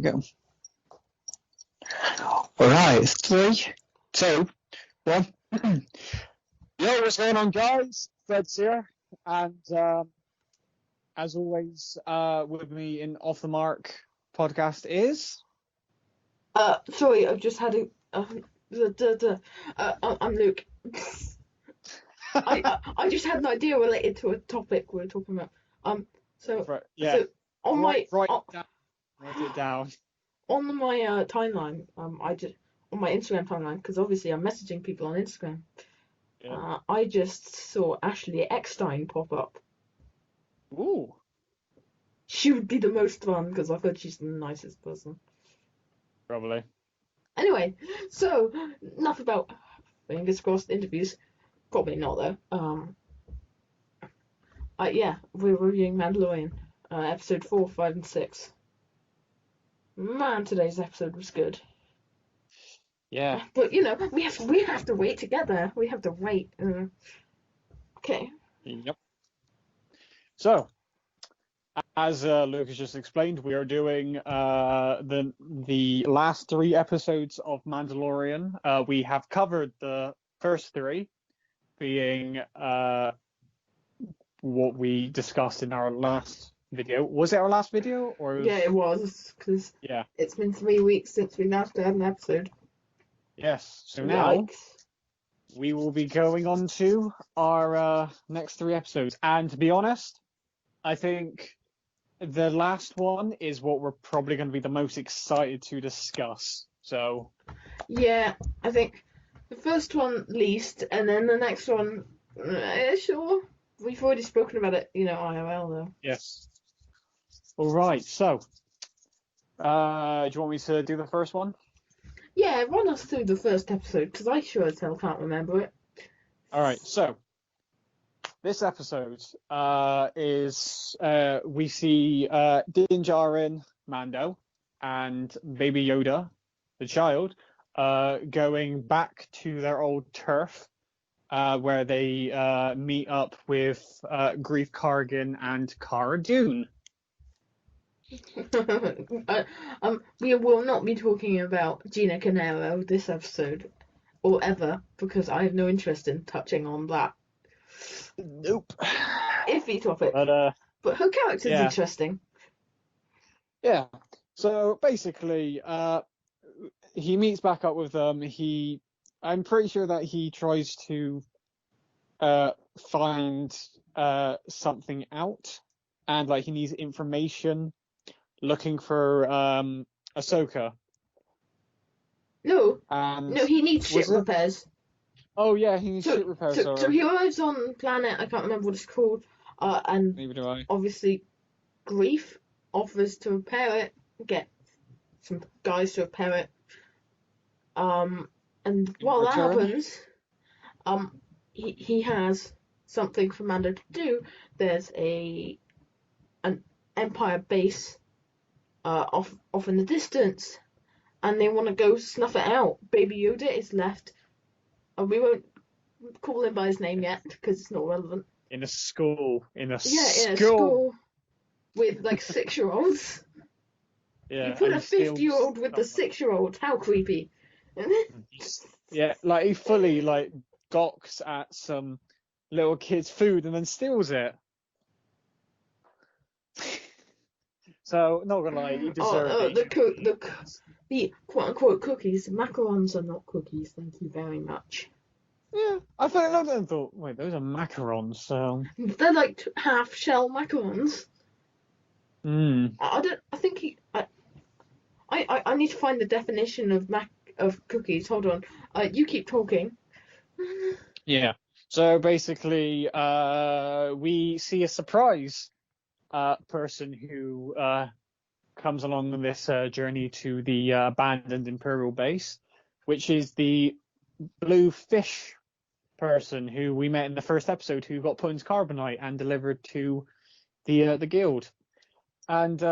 go. Alright, 3, 2, 1. Yo, what's going on, guys? Fred's here, and as always, with me in Off the Mark podcast is. Sorry, I've just had I'm Luke. I just had an idea related to a topic we were talking about. Right, yeah. So on write it down. On my timeline, I just on my Instagram timeline, because obviously I'm messaging people on Instagram. Yeah. I just saw Ashley Eckstein pop up. Ooh. She would be the most fun because I've heard she's the nicest person. Probably. Anyway, so enough about fingers crossed interviews. Probably not though. Yeah, we're reviewing Mandalorian, episode 4, 5, and 6. Man, today's episode was good. Yeah. But you know, we have to wait to get there. We have to wait. Okay. Yep. So, as Luke has just explained, we are doing the last 3 episodes of Mandalorian. We have covered the first 3, being what we discussed in our last video. Was it our last video, or Yeah, it was, because it's been 3 weeks since we last had an episode. Yes. So now we will be going on to our next 3 episodes, and to be honest, I think the last one is what we're probably going to be the most excited to discuss. So yeah, I think the first one least, and then the next one, sure. We've already spoken about it, IRL though. Yes. All right. So, do you want me to do the first one? Yeah, run us through the first episode, because I sure as hell can't remember it. All right. So, this episode is we see Din Djarin, Mando, and Baby Yoda, the child, going back to their old turf, where they meet up with Greef Kargan and Cara Dune. We will not be talking about Gina Carrero this episode, or ever, because I have no interest in touching on that. Nope. Iffy topic. But her character's interesting. Yeah. So basically, he meets back up with them. I'm pretty sure that he tries to find something out, and like he needs information, looking for Ahsoka. No, he needs ship it? repairs. Oh yeah, he needs ship repairs. So he arrives on planet, I can't remember what it's called, and neither do I. Obviously Greef offers to repair it, get some guys to repair it. And while that happens, he has something for Mando to do. There's an Empire base off in the distance, and they want to go snuff it out. Baby Yoda is left. We won't call him by his name yet because it's not relevant. In a school. In a school with like 6-year-olds. Yeah. You put a 50-year-old with the 6-year-old. How creepy. Yeah, like he fully like gawks at some little kid's food and then steals it. So not gonna lie, you deserve it. The quote-unquote cookies. Macarons are not cookies. Thank you very much. Yeah, I looked at them and thought, wait, those are macarons. So they're like half shell macarons. I need to find the definition of cookies. Hold on. You keep talking. Yeah. So basically, we see a surprise person who comes along on this journey to the abandoned Imperial base, which is the blue fish person who we met in the first episode, who got put into carbonite and delivered to the guild. And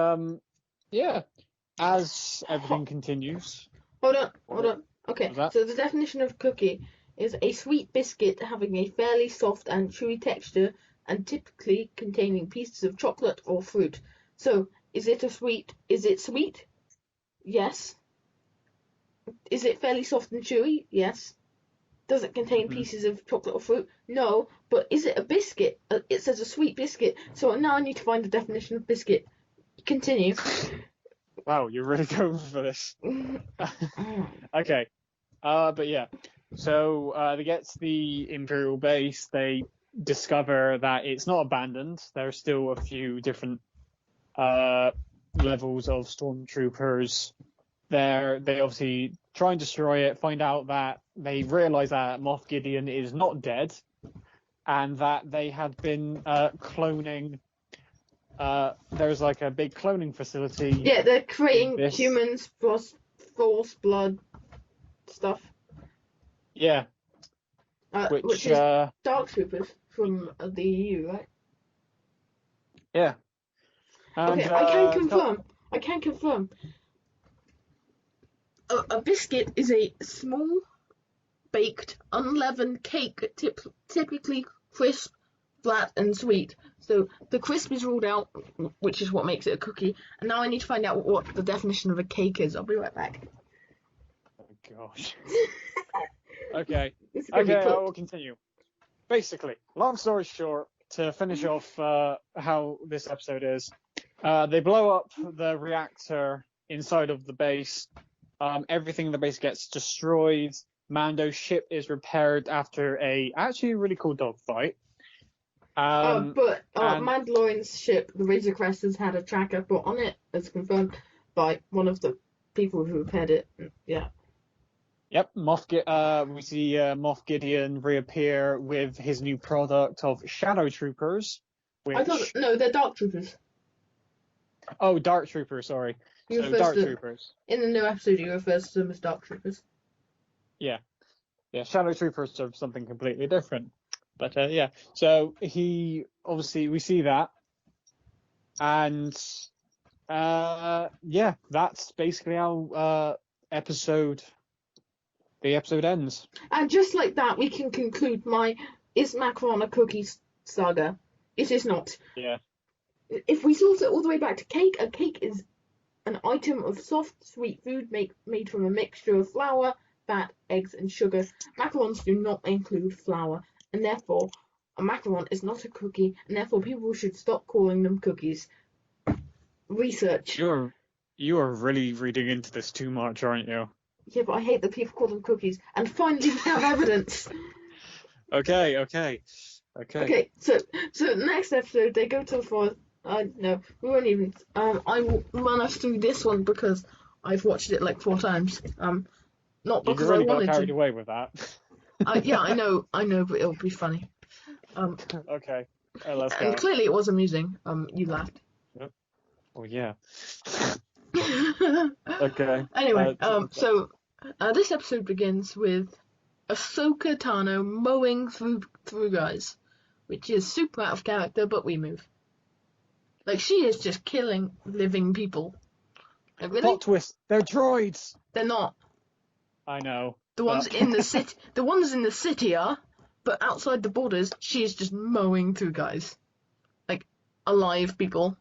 as everything continues. Hold on. Okay, so the definition of cookie is a sweet biscuit having a fairly soft and chewy texture and typically containing pieces of chocolate or fruit. So, is it sweet? Yes. Is it fairly soft and chewy? Yes. Does it contain pieces of chocolate or fruit? No. But is it a biscuit? It says a sweet biscuit. So now I need to find the definition of biscuit. Continue. Wow, you're really going for this. Okay. But yeah. So they get to the Imperial base. They discover that it's not abandoned. There's still a few different levels of stormtroopers there. They obviously try and destroy it, find out that they realize that Moff Gideon is not dead, and that they had been cloning. There's like a big cloning facility. Yeah, they're creating humans, force, blood, stuff. Yeah. Which is Dark Troopers from the EU, right? Yeah. And, okay, I can confirm. A biscuit is a small, baked, unleavened cake, typically crisp, flat, and sweet. So the crisp is ruled out, which is what makes it a cookie. And now I need to find out what the definition of a cake is. I'll be right back. Oh gosh. Okay. Okay, I will continue. Basically, long story short, to finish off how this episode is, they blow up the reactor inside of the base. Everything in the base gets destroyed. Mando's ship is repaired after a actually really cool dogfight. But Mandalorian's ship, the Razor Crest, has had a tracker put on it, as confirmed by one of the people who repaired it. Yeah. Yep, we see Moff Gideon reappear with his new product of Shadow Troopers. Which... No, they're Dark Troopers. Oh, Dark Troopers, sorry. So Dark Troopers. In the new episode, he refers to them as Dark Troopers. Yeah. Yeah, Shadow Troopers are something completely different. But yeah, so we see that. And yeah, that's basically how the episode ends. And just like that, we can conclude Is Macaron a cookie saga? It is not. Yeah. If we sort it all the way back to cake, a cake is an item of soft, sweet food made from a mixture of flour, fat, eggs, and sugar. Macarons do not include flour, and therefore a macaron is not a cookie, and therefore people should stop calling them cookies. Research. You are really reading into this too much, aren't you? Yeah, but I hate that people call them cookies. And finally, we have evidence. Okay, so next episode, they go to the forest. No, we won't even. I will run us through this one because I've watched it like 4 times. Not because really I wanted got carried to. away with that. Yeah, I know, but it'll be funny. Okay, let's go. And clearly, it was amusing. You laughed. Yep. Oh yeah. Okay. Anyway, so this episode begins with Ahsoka Tano mowing through guys, which is super out of character, but we move. Like, she is just killing living people. Like, really? Plot twist. They're droids. They're not. I know. The ones in the city. The ones in the city are, but outside the borders, she is just mowing through guys, like alive people.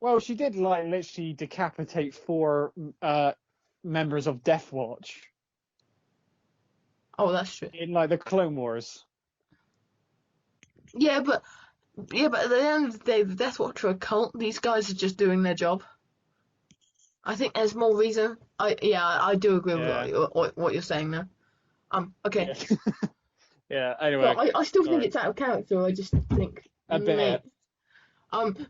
Well, she did like literally decapitate 4 members of Death Watch. Oh, that's true. In like the Clone Wars. Yeah, but at the end of the day, the Death Watch are a cult. These guys are just doing their job. I think there's more reason. I do agree with what you're saying now. Okay. Yeah. Yeah. Anyway. But I still think it's out of character. I just think a bit.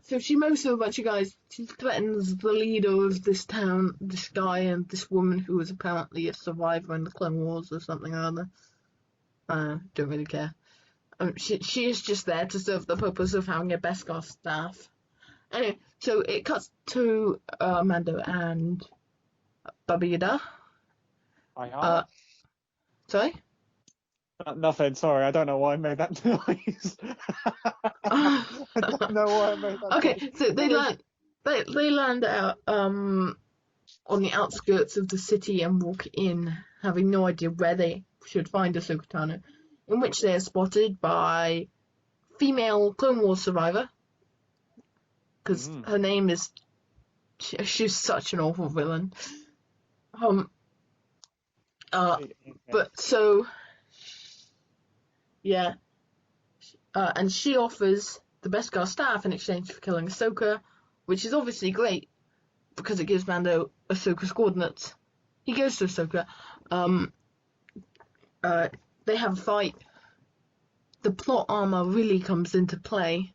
So she mows through a bunch of guys. She threatens the leader of this town, this guy, and this woman who was apparently a survivor in the Clone Wars or something or other. Don't really care. She is just there to serve the purpose of having a Beskar staff. Anyway, so it cuts to Mando and Baba Yaga. Sorry? Nothing, sorry, I don't know why I made that noise. I don't know why I made that Okay, noise. so they land out on the outskirts of the city and walk in, having no idea where they should find Ahsoka Tano, in which they are spotted by female Clone Wars survivor, because her name is... She's such an awful villain. Um. Okay. But so yeah. And she offers the Beskar staff in exchange for killing Ahsoka, which is obviously great because it gives Mando Ahsoka's coordinates. He goes to Ahsoka. They have a fight. The plot armor really comes into play.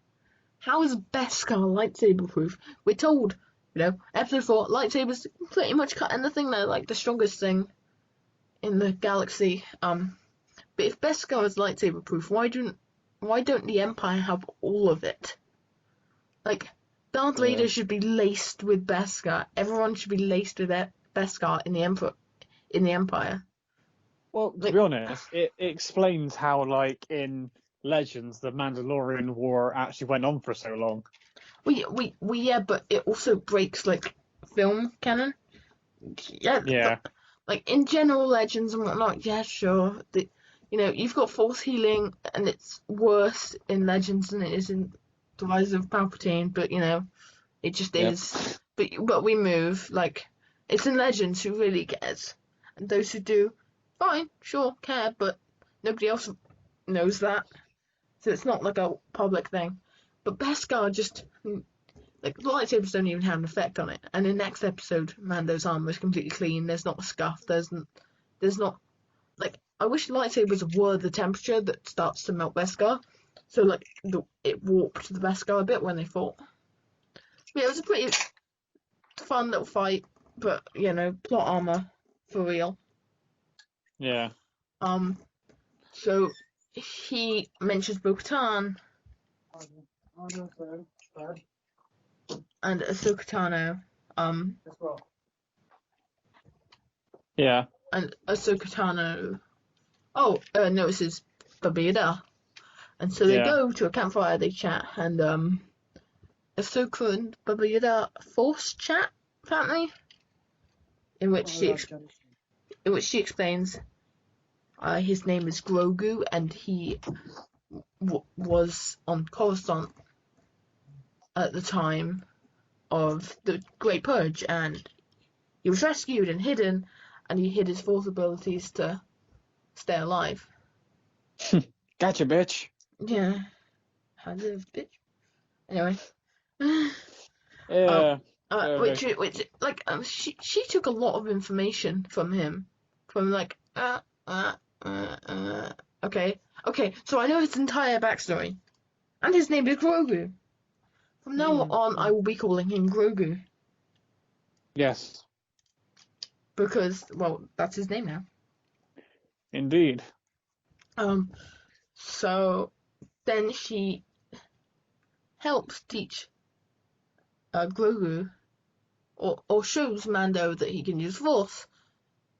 How is Beskar lightsaber proof? We're told, episode 4, lightsabers pretty much cut anything. They're like the strongest thing in the galaxy. But if Beskar is lightsaber proof, why don't the Empire have all of it? Like, Darth Vader should be laced with Beskar. Everyone should be laced with Beskar in the Empire. Well, to be honest, it explains how, like, in Legends, the Mandalorian War actually went on for so long. Yeah, but it also breaks, like, film canon. Yeah. Like, in general Legends and whatnot, yeah, sure. You've got Force healing, and it's worse in Legends than it is in The Rise of Palpatine, but, it just is. But we move. Like, it's in Legends who really cares. And those who do, fine, sure, care, but nobody else knows that. So it's not like a public thing. But Beskar just, like, the lightsabers don't even have an effect on it. And in the next episode, Mando's armor is completely clean. There's not a scuff. There's not, like, I wish lightsabers were the temperature that starts to melt Beskar. So, like, it warped the Beskar a bit when they fought. Yeah, it was a pretty fun little fight, but, plot armor for real. Yeah. So he mentions Bo-Katan and Ahsoka Tano. Yeah. And Ahsoka Tano. Notices Baba Yaga. And so they go to a campfire, they chat, and Ahsoka and Baba Yaga force chat, apparently, in which she explains his name is Grogu, and he was on Coruscant at the time of the Great Purge, and he was rescued and hidden, and he hid his Force abilities to stay alive. Gotcha, bitch. Yeah. How live, bitch. Anyway. Yeah. She took a lot of information from him. From, like, okay, so I know his entire backstory. And his name is Grogu. From now on, I will be calling him Grogu. Yes. Because, well, that's his name now. Indeed. So then she helps teach Grogu, or shows Mando that he can use Force,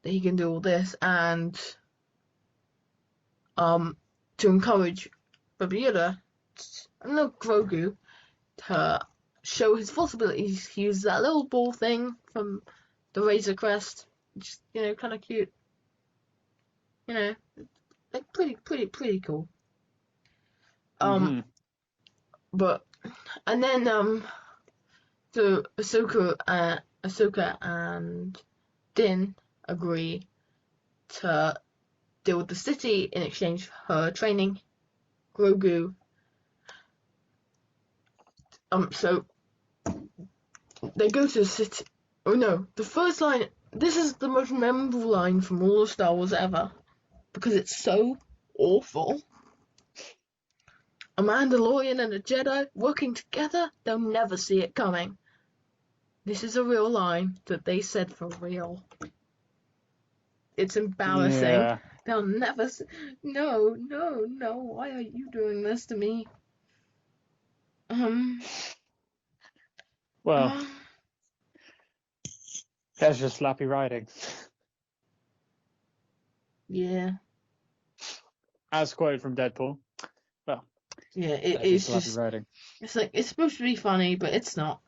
that he can do all this, and to encourage Baba Yaga, Grogu, to show his Force abilities. He uses that little ball thing from the Razor Crest, just, kind of cute. Like, pretty cool. But, and then, so Ahsoka and Din agree to deal with the city in exchange for her training Grogu. So they go to the city. Oh no, the first line. This is the most memorable line from all of Star Wars ever, because it's so awful. A Mandalorian and a Jedi working together, they'll never see it coming. This is a real line that they said for real. It's embarrassing. Yeah. They'll never see. No, why are you doing this to me? Well, that's just sloppy writing. Yeah. As quoted from Deadpool. Well, yeah, it's sloppy just writing. It's like, it's supposed to be funny, but it's not.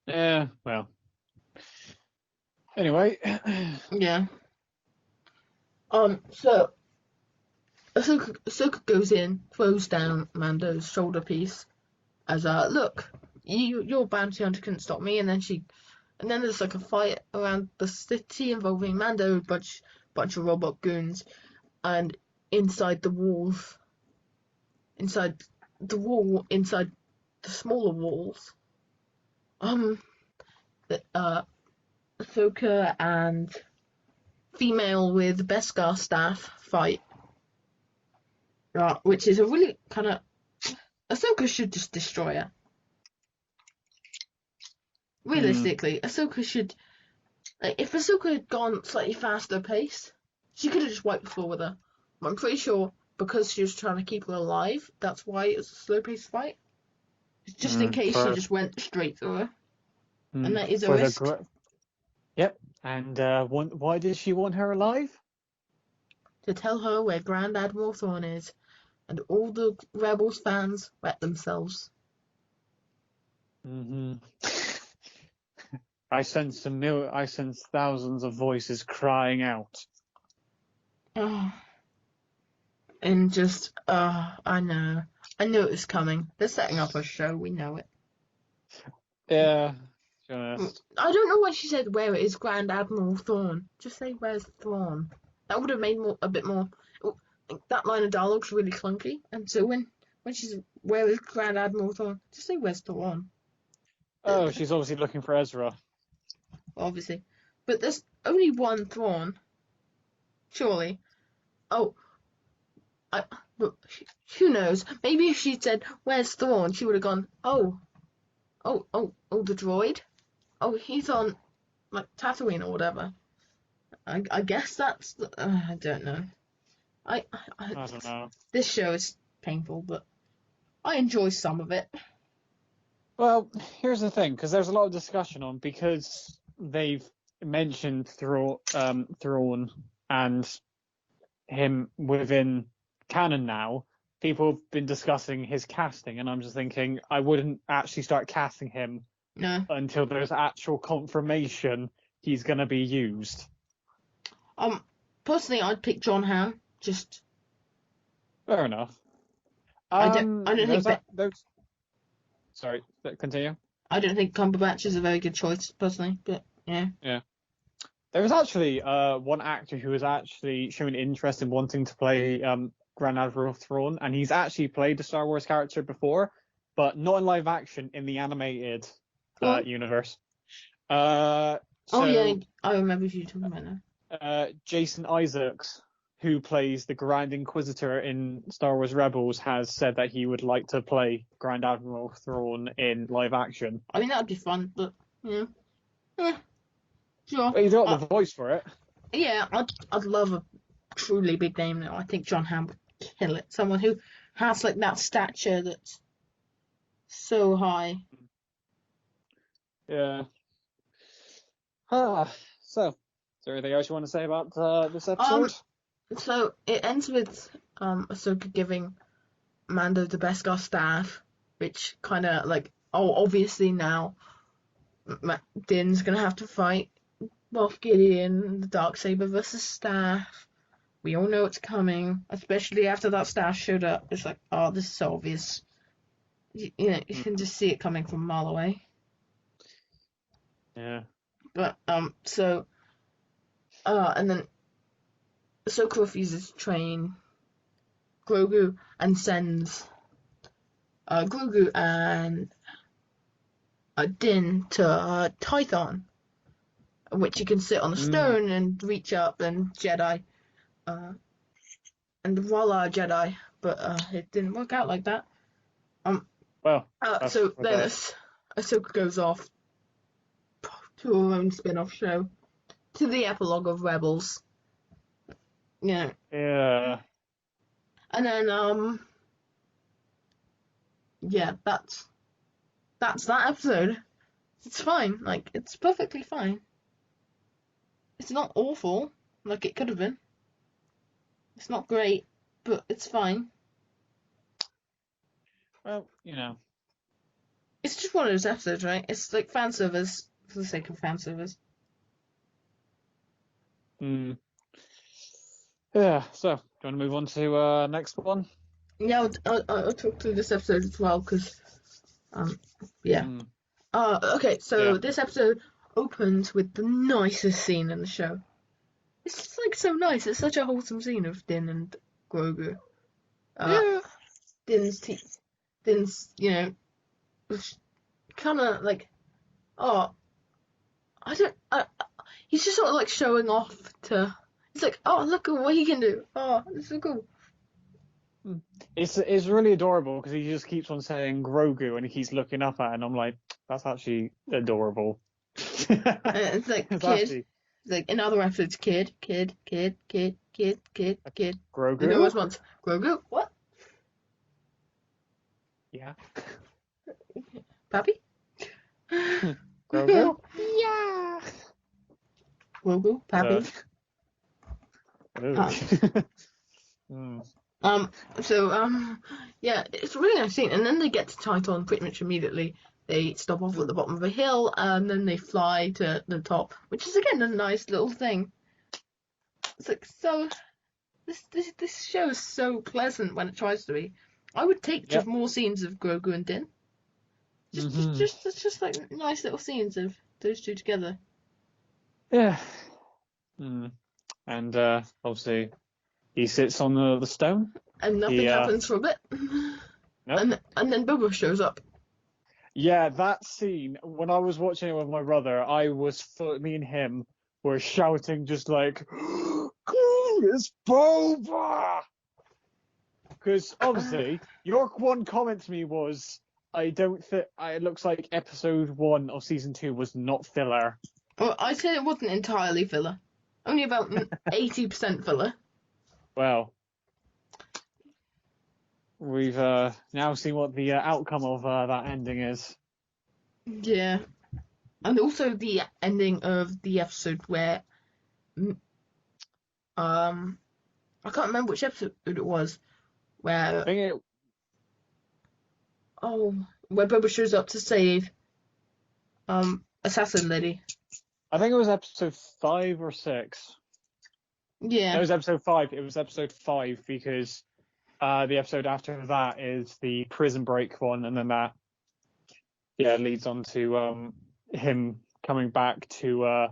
Yeah, well. Anyway. Yeah. So Ahsoka goes in, throws down Mando's shoulder piece as a look. your bounty hunter couldn't stop me, and then there's like a fight around the city involving Mando, a bunch of robot goons, and inside the walls, inside inside the smaller walls, Ahsoka and female with Beskar staff fight, which is a really kind of Ahsoka should just destroy her. Realistically, Ahsoka should, like, if Ahsoka had gone slightly faster pace, she could have just wiped the floor with her. But I'm pretty sure because she was trying to keep her alive, that's why it was a slow paced fight. Just in case she just went straight through her. And that is a risk. Yep. And why did she want her alive? To tell her where Grand Admiral Thrawn is, and all the Rebels fans wet themselves. I sense thousands of voices crying out. And just, I know it was coming. They're setting up a show, we know it. Yeah, to be honest. I don't know why she said where it is Grand Admiral Thrawn. Just say where's Thrawn. That would have made a bit more. That line of dialogue's really clunky, and so when she's where is Grand Admiral Thrawn, just say where's Thrawn. Oh, she's obviously looking for Ezra. Obviously, but there's only one Thrawn. Surely. Oh. But who knows? Maybe if she'd said where's Thrawn, she would have gone, oh, the droid. Oh, he's on like Tatooine or whatever. I guess that's. I don't know. I don't know. This show is painful, but I enjoy some of it. Well, here's the thing, because there's a lot of discussion on, because they've mentioned Thrawn and him within canon now. People have been discussing his casting, and I'm just thinking I wouldn't actually start casting him until there's actual confirmation he's going to be used. Personally, I'd pick John Hamm. Just fair enough. I don't think Sorry, continue. I don't think Cumberbatch is a very good choice, personally, but yeah. Yeah. There was actually one actor who was actually showing interest in wanting to play Grand Admiral Thrawn, and he's actually played a Star Wars character before, but not in live action, in the animated universe. Yeah, I remember you talking about now. Jason Isaacs, who plays the Grand Inquisitor in Star Wars Rebels, has said that he would like to play Grand Admiral Thrawn in live action. I mean, that'd be fun, but yeah. Sure. But he's got the voice for it. Yeah, I'd love a truly big name now. I think John Hamm would kill it. Someone who has like that stature that's so high. Yeah. So, is there anything else you want to say about this episode? So it ends with Ahsoka giving Mando the Beskar staff, which kind of like, obviously now Din's gonna have to fight Moff Gideon, the Darksaber versus staff. We all know it's coming, especially after that staff showed up. It's like, oh, this is so obvious. You can just see it coming from a mile away. Yeah. But and then Ahsoka refuses to train Grogu and sends Grogu and Din to Tython, which you can sit on a stone and reach up and Jedi, and voila, Jedi. But it didn't work out like that. So then Ahsoka goes off to her own spin-off show, to the epilogue of Rebels. Yeah. Yeah. And then yeah, that's that episode. It's fine. Like, it's perfectly fine. It's not awful, like it could have been. It's not great, but it's fine. Well, It's just one of those episodes, right? It's like fan service for the sake of fan service. Yeah, so, do you want to move on to next one? Yeah, I'll talk through this episode as well, because Yeah. Mm. Okay, so Yeah. this episode opens with the nicest scene in the show. It's just like so nice. It's such a wholesome scene of Din and Grogu. Yeah. Din's, kind of like, oh, I don't, he's just sort of like showing off to. He's like, oh, look at what he can do. Oh, it's so cool. It's really adorable because he just keeps on saying Grogu and he keeps looking up at it, and I'm like, that's actually adorable. It's like It's kid. actually It's like in other episodes, kid. Grogu. And always wants Grogu. What? Yeah. Pappy? Grogu. Yeah. Grogu, Pappy. Mm. Yeah, it's a really nice scene. And then they get to Titan pretty much immediately. They stop off at the bottom of a hill, and then they fly to the top, which is again a nice little thing. It's like so. This show is so pleasant when it tries to be. I would take just more scenes of Grogu and Din. Just like nice little scenes of those two together. Yeah. Mm. And obviously he sits on the stone. And nothing happens for a bit. Nope. And then Boba shows up. Yeah, that scene, when I was watching it with my brother, me and him were shouting just like, it's Boba! Because obviously, your one comment to me was, I don't think, it looks like episode 1 of season 2 was not filler. Well, I said it wasn't entirely filler. Only about 80% filler. Well, we've now seen what the outcome of that ending is. Yeah. And also the ending of the episode where I can't remember which episode it was where where Boba shows up to save Assassin Lady. I think it was episode 5 or 6. Yeah. It was episode 5. It was episode 5 because the episode after that is the prison break one, and then that leads on to him coming back to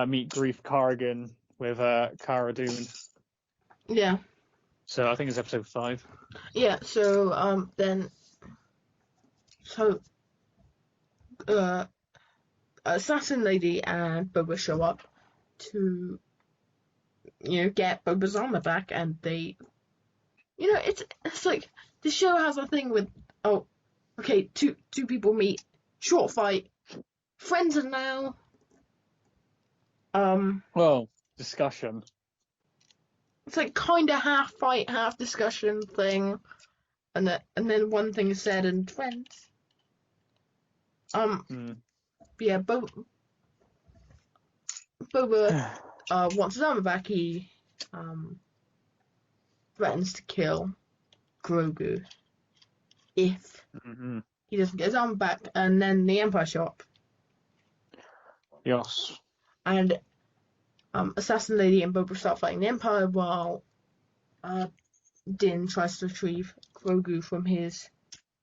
meet Grief Kargan with Cara Dune. Yeah. So I think it's episode 5. Yeah, so Assassin Lady and Boba show up to get Boba's armor back, and they it's like the show has a thing with two people meet, short fight, friends are now well, discussion. It's like kind of half fight, half discussion thing, and then one thing is said and friends. Yeah, Boba wants his armor back. He threatens to kill Grogu if he doesn't get his armor back, and then the Empire show up. Yes. And Assassin Lady and Boba start fighting the Empire while Din tries to retrieve Grogu from his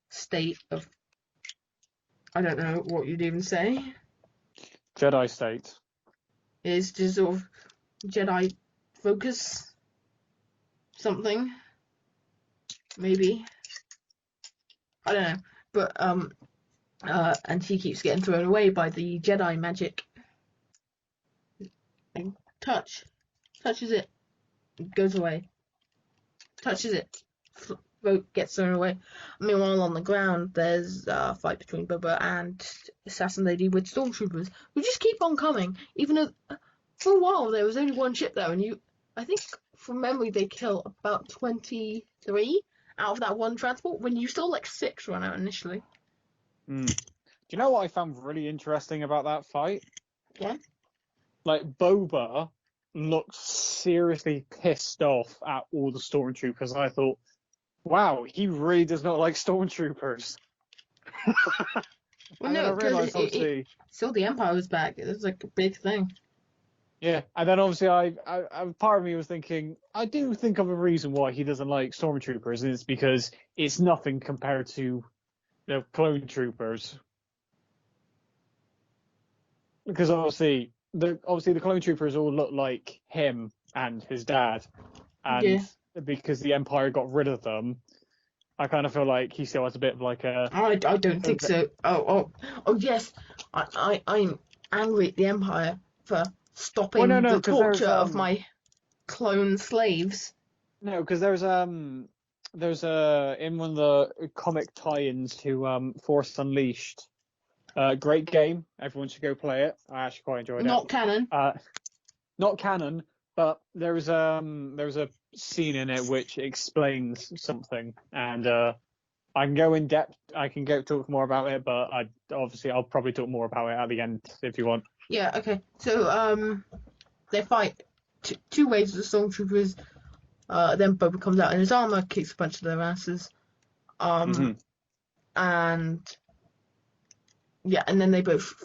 state of, I don't know what you'd even say. Jedi state. Is just sort of Jedi focus something. Maybe. I don't know. But and he keeps getting thrown away by the Jedi magic. And touches it, goes away. Touches it, gets thrown away. Meanwhile, on the ground, there's a fight between Boba and Assassin Lady with stormtroopers who just keep on coming, even though for a while there was only one ship there, and I think from memory they kill about 23 out of that one transport when you still like 6 run out initially. Do you know what I found really interesting about that fight? Yeah. Like Boba looked seriously pissed off at all the stormtroopers. I thought, wow, he really does not like stormtroopers. Well, no, because still the Empire was back. It was like a big thing. Yeah, and then obviously I part of me was thinking, I do think of a reason why he doesn't like stormtroopers, and it's because it's nothing compared to the clone troopers, because obviously the clone troopers all look like him and his dad, and Yeah. because the Empire got rid of them, I kind of feel like he still has a bit of like a. I don't think so. Oh yes. I'm angry at the Empire for stopping Well, no, the because there's torture of my clone slaves. no, because there's in one of the comic tie-ins to Force Unleashed. Great game. Everyone should go play it. I actually quite enjoyed it. Not canon. Not canon, but there's a scene in it which explains something, and I can go in depth. I can talk more about it, but I'll probably talk more about it at the end if you want. Yeah. Okay. So they fight two waves of the stormtroopers. Then Boba comes out in his armor, kicks a bunch of their asses. And yeah, and then they both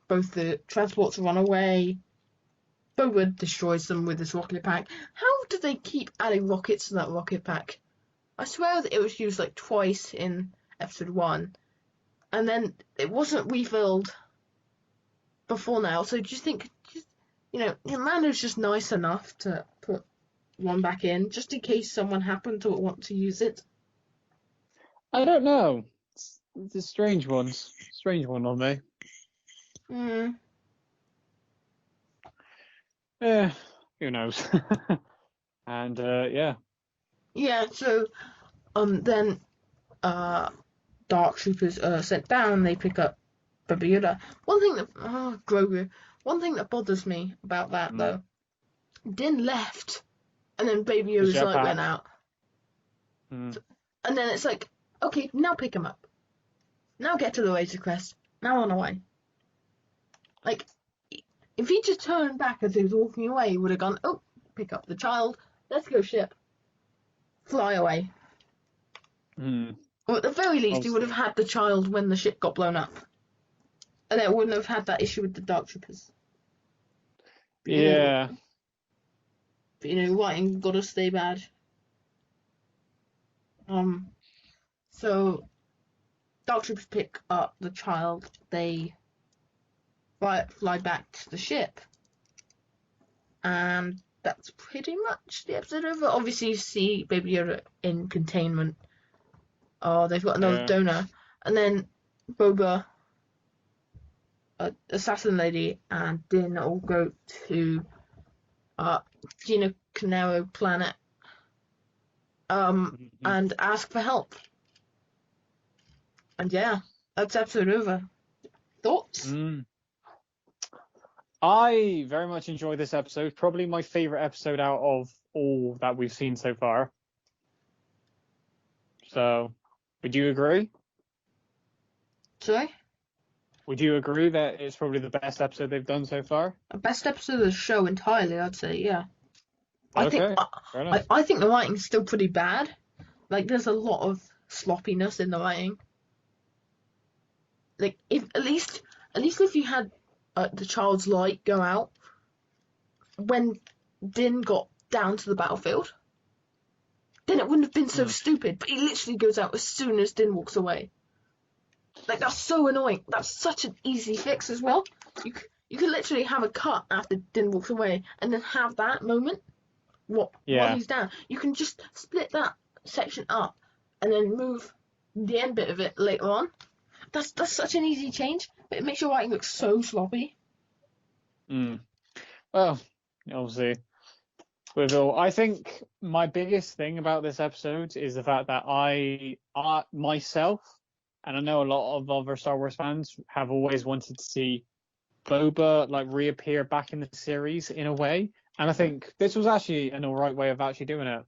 the transports run away. Boba destroys them with his rocket pack. How do they keep adding rockets to that rocket pack? I swear that it was used like twice in episode 1, and then it wasn't refilled before now. So do you think, Mando's just nice enough to put one back in, just in case someone happened to want to use it? I don't know. It's a strange one. Strange one on me. Yeah, who knows? And yeah. Yeah. So then dark troopers are sent down. They pick up Baby Yoda. Grogu. One thing that bothers me about that though, Din left, and then Baby Yoda's light went out. And then it's like, okay, now pick him up. Now get to the Razor Crest. Now on away. Like, if he just turned back as he was walking away, he would have gone, oh, pick up the child. Let's go ship. Fly away. Or at the very least, he would have had the child when the ship got blown up. And it wouldn't have had that issue with the Dark Troopers. But, yeah. Writing gotta stay bad. So Dark Troopers pick up the child. They fly back to the ship. And that's pretty much the episode over. Obviously, you see Baby Yoda in containment. Oh, they've got another donor. And then Boba, Assassin Lady, and Din all go to Gina Carrero planet and ask for help. And yeah, that's episode over. Thoughts? I very much enjoyed this episode. Probably my favorite episode out of all that we've seen so far. So, would you agree? Sorry? Would you agree that it's probably the best episode they've done so far? The best episode of the show entirely, I'd say, yeah. I I think the writing's still pretty bad. Like, there's a lot of sloppiness in the writing. Like, if at least if you had the child's light go out when Din got down to the battlefield, then it wouldn't have been so stupid. But he literally goes out as soon as Din walks away. Like, that's so annoying. That's such an easy fix as well. You could literally have a cut after Din walks away and then have that moment while he's down. You can just split that section up and then move the end bit of it later on. That's such an easy change, but it makes your writing look so sloppy. Well, obviously, I think my biggest thing about this episode is the fact that I myself, and I know a lot of other Star Wars fans, have always wanted to see Boba like reappear back in the series in a way, and I think this was actually an alright way of actually doing it.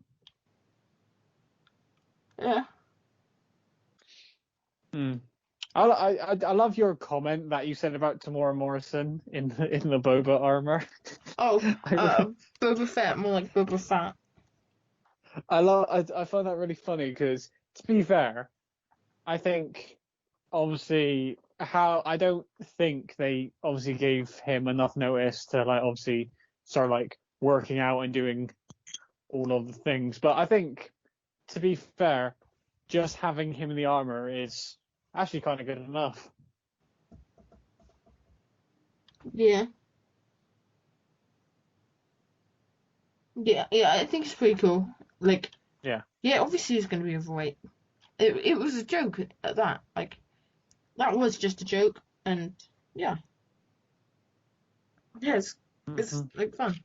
Yeah. I love your comment that you said about Tamora Morrison in the Boba armor. Oh, Boba Fett, more like Boba Fett. I find that really funny because, to be fair, I think obviously I don't think they obviously gave him enough notice to like obviously start like working out and doing all of the things. But I think, to be fair, just having him in the armor is actually kind of good enough. Yeah. Yeah, I think it's pretty cool. Like, Yeah. Obviously he's going to be overweight. It was a joke at that. Like, that was just a joke, and yeah, it's like fun.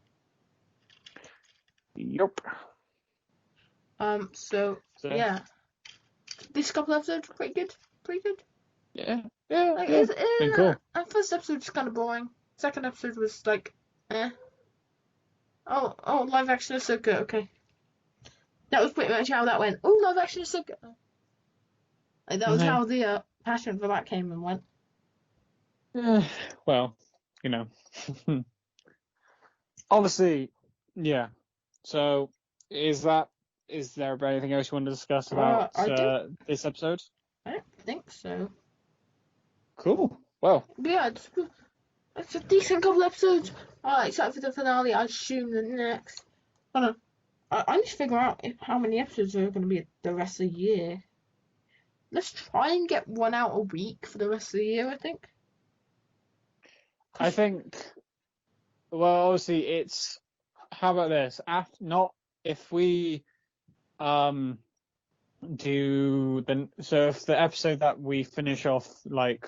Yep. So yeah, this couple episodes were pretty good. Pretty good. Yeah. Like, Yeah. Been cool. Our first episode was kind of boring. Second episode was like, eh. Oh, live action Ahsoka. Okay, that was pretty much how that went. Oh, live action Ahsoka. Like, that was how the passion for that came and went. Well, you know. Obviously, yeah. So, is there anything else you want to discuss about this episode? I don't think so. Cool. Well, But yeah, it's a decent couple episodes. Except for the finale, I assume the next. Hold on. I need to figure out how many episodes are going to be the rest of the year. Let's try and get one out a week for the rest of the year, I think. I think. Well, obviously, it's. How about this? If we do so if the episode that we finish off like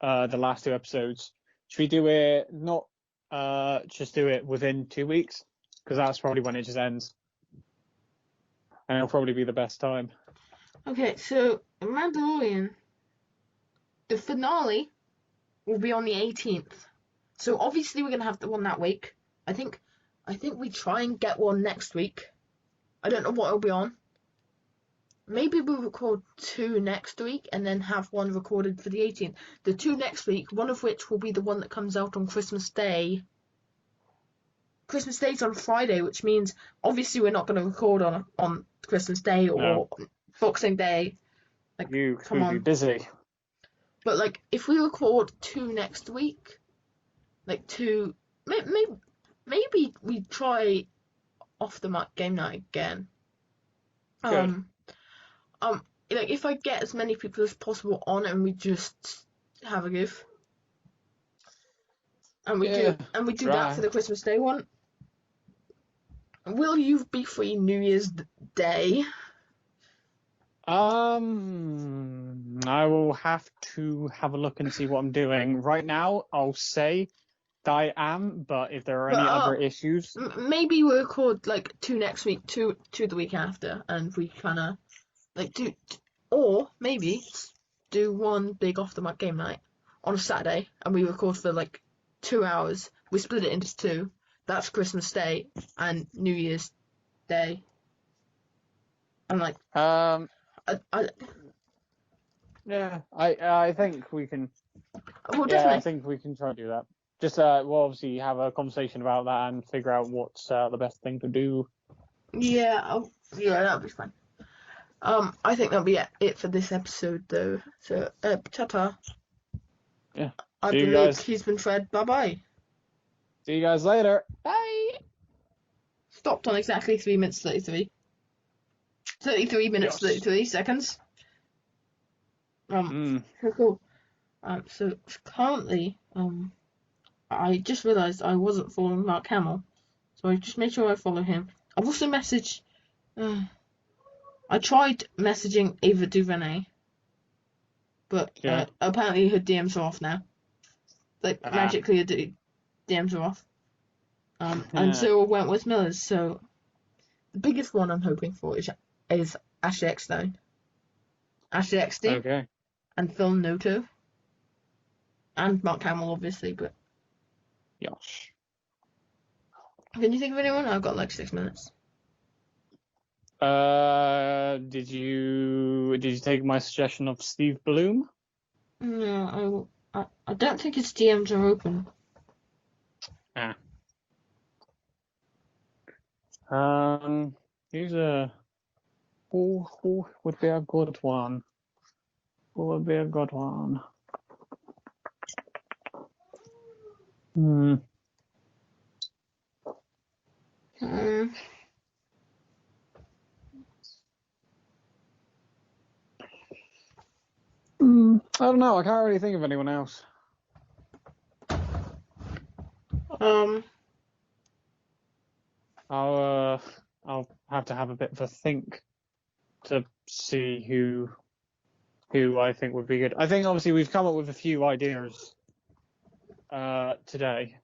the last 2 episodes, should we do it not just do it within 2 weeks, because that's probably when it just ends, and it'll probably be the best time. Okay, so Mandalorian, the finale will be on the 18th. So obviously we're gonna have the one that week. I think we try and get one next week. I don't know what it'll be on. Maybe we'll record 2 next week and then have one recorded for the 18th. The 2 next week, one of which will be the one that comes out on Christmas Day. Christmas Day's on Friday, which means obviously we're not going to record on Christmas Day or Boxing Day. Like, you could be busy. But like, if we record 2 next week, like 2, maybe we try OffTheMark game night again. Good. Like, if I get as many people as possible on and we just have a goof. And we do that for the Christmas Day one. Will you be free New Year's Day? I will have to have a look and see what I'm doing. Right now, I'll say that I am, but if there are any other issues, maybe we'll record like 2 next week, 2 the week after, and we kind of like do, or maybe do one big OffTheMark game night on a Saturday, and we record for like 2 hours. We split it into 2. That's Christmas Day and New Year's Day. I'm like, yeah, I think we can. Well, yeah, definitely. I think we can try to do that. Just we'll obviously have a conversation about that and figure out what's the best thing to do. Yeah, that'll be fun. I think that'll be it for this episode, though. So, ta-ta. Yeah. I've been Luke. He's been Fred. Bye-bye. See you guys later. Bye. Stopped on exactly 3 minutes 33. 33 minutes 33 seconds. Cool. So currently, I just realised I wasn't following Mark Hamill, so I just made sure I follow him. I've also messaged. I tried messaging Ava DuVernay, but apparently her DMs are off now. Like, magically her DMs are off. And so are Wentworth Miller's. So the biggest one I'm hoping for is Ashley Eckstein, Ashley Eckstein, okay, and Phil Noto, and Mark Hamill, obviously. But Yosh. Can you think of anyone? I've got like 6 minutes. Did you take my suggestion of Steve Bloom? No, I don't think his DMs are open. Who's who would be a good one? Who would be a good one? don't know. I can't really think of anyone else. I'll have to have a bit of a think to see who I think would be good. I think obviously we've come up with a few ideas today.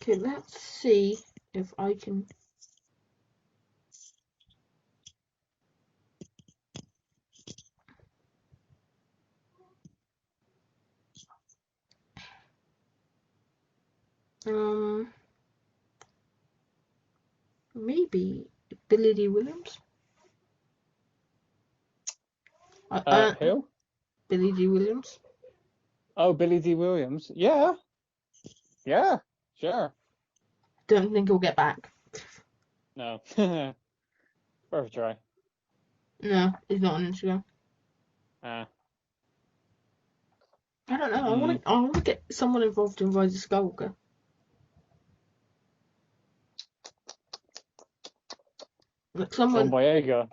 Okay, let's see if I can. Maybe Billy D. Williams. Who? Billy D. Williams. Oh, Billy D. Williams. Yeah, sure. Don't think he'll get back. No, worth a try. No, he's not on Instagram. I don't know. I want to get someone involved in Rise of Skywalker. Like someone. John Boyega.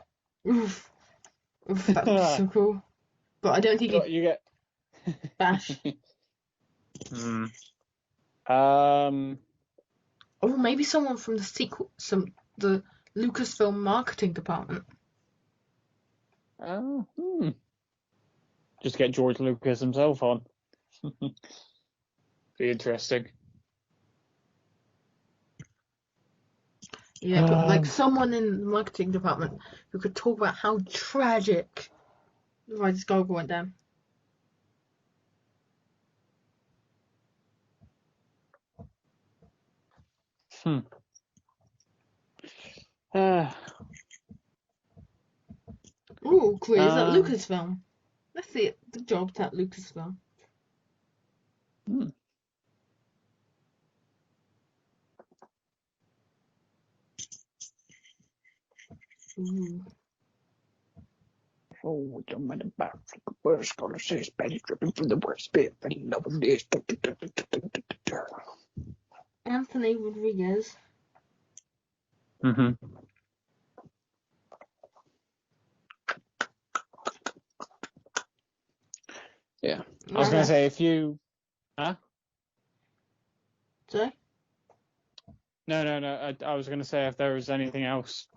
Oof, that would be so cool. But I don't think You get Bash. Or maybe someone from the Lucasfilm marketing department. Just get George Lucas himself on. Be interesting. Yeah, but like someone in the marketing department who could talk about how tragic the Rise of Skywalker went down. Ooh, quiz at Lucasfilm. Let's see the jobs at Lucasfilm. Ooh. Oh, it don't matter about the worst gonna say Spanish dripping from the worst bit, but love of this. Anthony Rodriguez. Yeah. I was going to say, if you... Huh? Sorry? No. I was going to say, if there was anything else,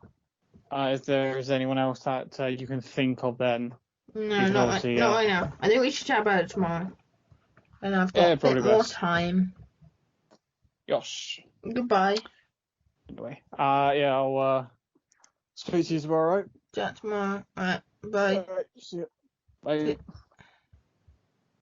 if there is anyone else that you can think of, then... No, not right now. I think we should chat about it tomorrow. And I've got a bit more time. Yes. Goodbye. Anyway, I'll speak to you tomorrow, right? Chat tomorrow. Alright, bye. Alright, see you. Bye. See you.